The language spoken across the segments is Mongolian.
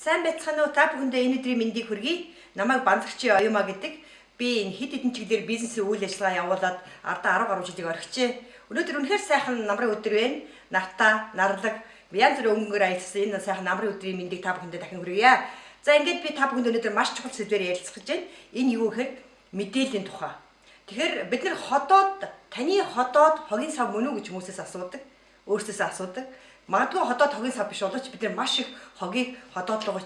Сайн байцгаана уу? Та бүхэндээ энэ өдрийн мэндийг хүргэе. Намайг Банзагчийн Оюума гэдэг. Би энэ хэд хэдэн чиглэлээр бизнесийн үйл ажиллагаа явуулаад ардаа 10 гаруй жилийг орхижээ. Өнөөдөр үнэхээр сайхан намрын өдөр байна. Нартаа, нарлаг, янз бүрийн өнгөөр аялсан энэ сайхан намрын өдрийн мэндийг та бүхэндээ дахин хүргье. За ингээд би та бүхэнд өнөөдөр маш чухал сэдвээр ярилцах гэж байна. Энэ юу гэхээр мэдээллийн тухай. Тэгэхээр бид нар таны ходоод хогийн сав мөн үү гэж хүмүүсээс асуудаг. Өөрсдөөсөө асуудаг. Магадгүй ходоод хогийн сав биш боловч бид нар маш их хогийг ходоодлогоо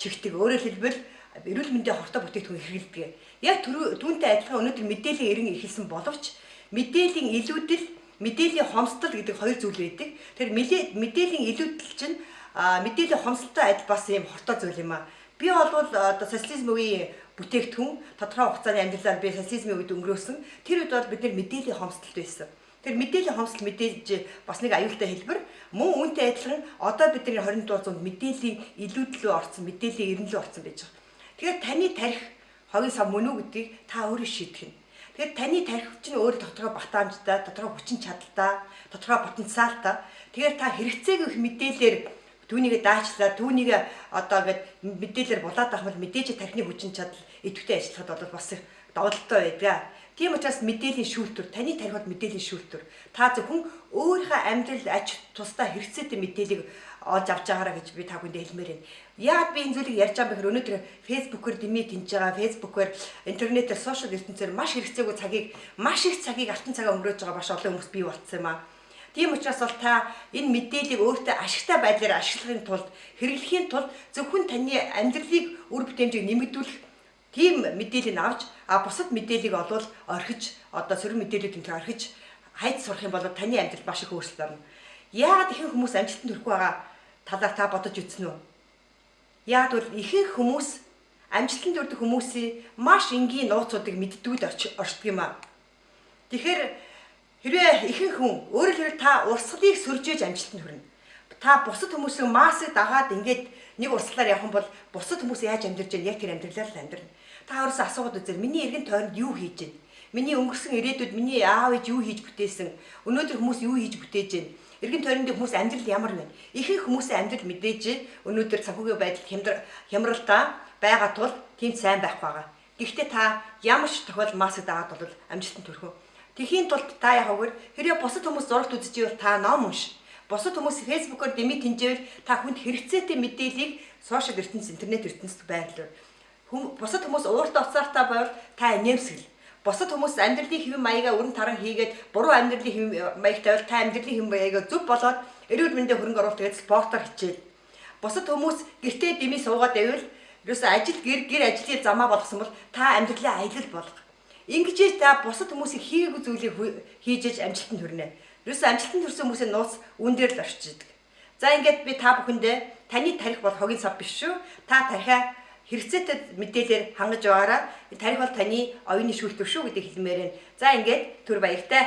чигтдэг. Өөрөөр хэлбэл эрүүл мэндийн хортой бүтээгдэхүүн хэрэглэдэг. Яг түүнтэй адилхан өнөөдөр мэдээллийн эрен ихэлсэн боловч мэдээллийн илүүдэл, мэдээллийн хомсдол гэдэг хоёр зүйл байдаг. Тэр мэдээллийн илүүдэл чинь мэдээллийн хомсдолтой адил бас юм хортой зүйл юм аа. Би бол одоо социализм үеийн бүтээгдэхүүн тодорхой хугацааны амьдралаар би социализмын үед өнгөрөөсөн. Тэр үед бол бид нар мэдээллийн хомсдолд байсан. Тэр мэдээллийн хомсдол мэдээж бас нэг аюултай хэлбэр. Мөн үүнтэй адилхан одоо бидний 20 дугаар зуунд мэдээллийн илүүдлөө орсон, мэдээллийн эренлөө орсон байж байгаа. Тэгэхээр таны тарих хогийн сав мөн үү гэдгийг та өөрөө шийдэх нь. Тэгэхээр таны тарих чинь өөрөө тодорхой батаамжтай, тодорхой хүчин чадалтай, тодорхой потенциалтай. Тэгэхээр та хэрэгцээг их мэдээлэлээр түүнийг даачлаа, түүнийг одоо ингээд мэдээлэлээр булаад авах бол мэдээж тархины хүчин чадал идэвхтэй ажиллахад бол бас их давуу талтай байдаг. Тийм учраас мэдээллийн шүүлтүр, таны тарихад мэдээллийн шүүлтүр. Та зөвхөн өөрийнхөө амьдрал ач тусдаа хэрэгцээтэй мэдээллийг олж авч байгаараа гэж би та бүхэнд хэлмээр байна. Яагаад би энэ зүйлийг ярьж байгаа бэхээр өнөөдөр фэйсбүүкээр дэмий тэнж байгаа, фэйсбүүкээр интернетээр сошиал ертөнцөөр маш хэрэгцээгүй цагийг алтан цагаа өнгөрөөж байгаа маш олон хүмүүс бий болцсон юм аа. Тийм учраас бол та энэ мэдээллийг өөртөө ашигтай байдлаар ашиглахын тулд, хэрэглэхийн тулд зөвхөн таны амьдралыг үр бүтээмжийг нэмэгдүүлэх тийм мэдээллийг авч бусад мэдээллийг олвол орхиж одоо сөрөг мэдээллүүд энэ орхиж хайц сурах юм бол таны амьдрал маш их өөрчлөлт орно. Яагаад ихэнх хүмүүс амжилтанд хүрэхгүй байгаа талаар та бодож үзсэн үү? Яагаад бол ихэнх хүмүүс амжилтанд хүрэх хүмүүсийн маш энгийн нууцуудыг мэддгүүд оршдог юм аа. Тэгэхээр хэрвээ ихэнх хүн өөрөөр хэлбэл та урсгалыг сөржээж амжилтанд хүрнэ. Та бусад хүмүүсийн маасыг дагаад ингээд нэг урсгалаар явах юм бол бусад хүмүүс яаж амьдарч байна? Яг тэр амьдралаар л амьдрна. Та өөрөөсөө асуугаад үзэр миний эргэн тойронд юу хийж байна? Миний өнгөрсөн ирээдүйд миний аав ээж юу хийж бүтээсэн? Өнөөдөр хүмүүс юу хийж бүтээж байна? Эргэн тойронд хүмүүс амьдрал ямар байна? Ихэнх хүмүүсийн амьдрал мэдээж өнөөдөр санхүүгийн байдал хямралтай байгаа тул тийм сайн байх байгаа. Гэхдээ та ямар ч тохиол маасыг дагаад бол амжилтанд хүрэх үү? Тэхийн тулд та яхагвар хэрэг бусад хүмүүс зурагт үзчихвэл та ном унш. Бусад хүмүүс фэйсбүүкээр дэмий тэнжээвэл та хүнд хэрэгцээтэй мэдээллийг сошиал ертөнцийн интернет ертөнцид байрлуул. Бусад хүмүүс ууртаа уцаартай байвал та нэмсгэл. Бусад хүмүүс амьдралын хэвэн маягаа өрн таран хийгээд буруу амьдралын хэвэн маяг тавьвал та амьдралын хэвэн маягаа зөв болоод эрүүл мэндийн хөрөнгө оруулалт тэгээд спортоор хичээл. Бусад хүмүүс гэртээ дэмий суугаад байвал ерөөсөө гэр ажлын замаа болгосон бол та амьдралаа аялал болго. Ингэж та бусад хүмүүсийг хийгээгүй зүйлийг хийж амжилтанд хүрнэ. Ерөөсөө амжилтанд хүрсэн хүмүүсийн нууц үүн дээр л орчиж идэг. За ингээд би та бүхэндээ таны тарих бол хогийн сав биш шүү. Та тарихаа хэрэгцээтэй мэдээлэлээр хангаж байгаараа тарих бол таны оюуны шүүлтүр шүү гэдгийг хэлмээр байна. За ингээд түр баяртай.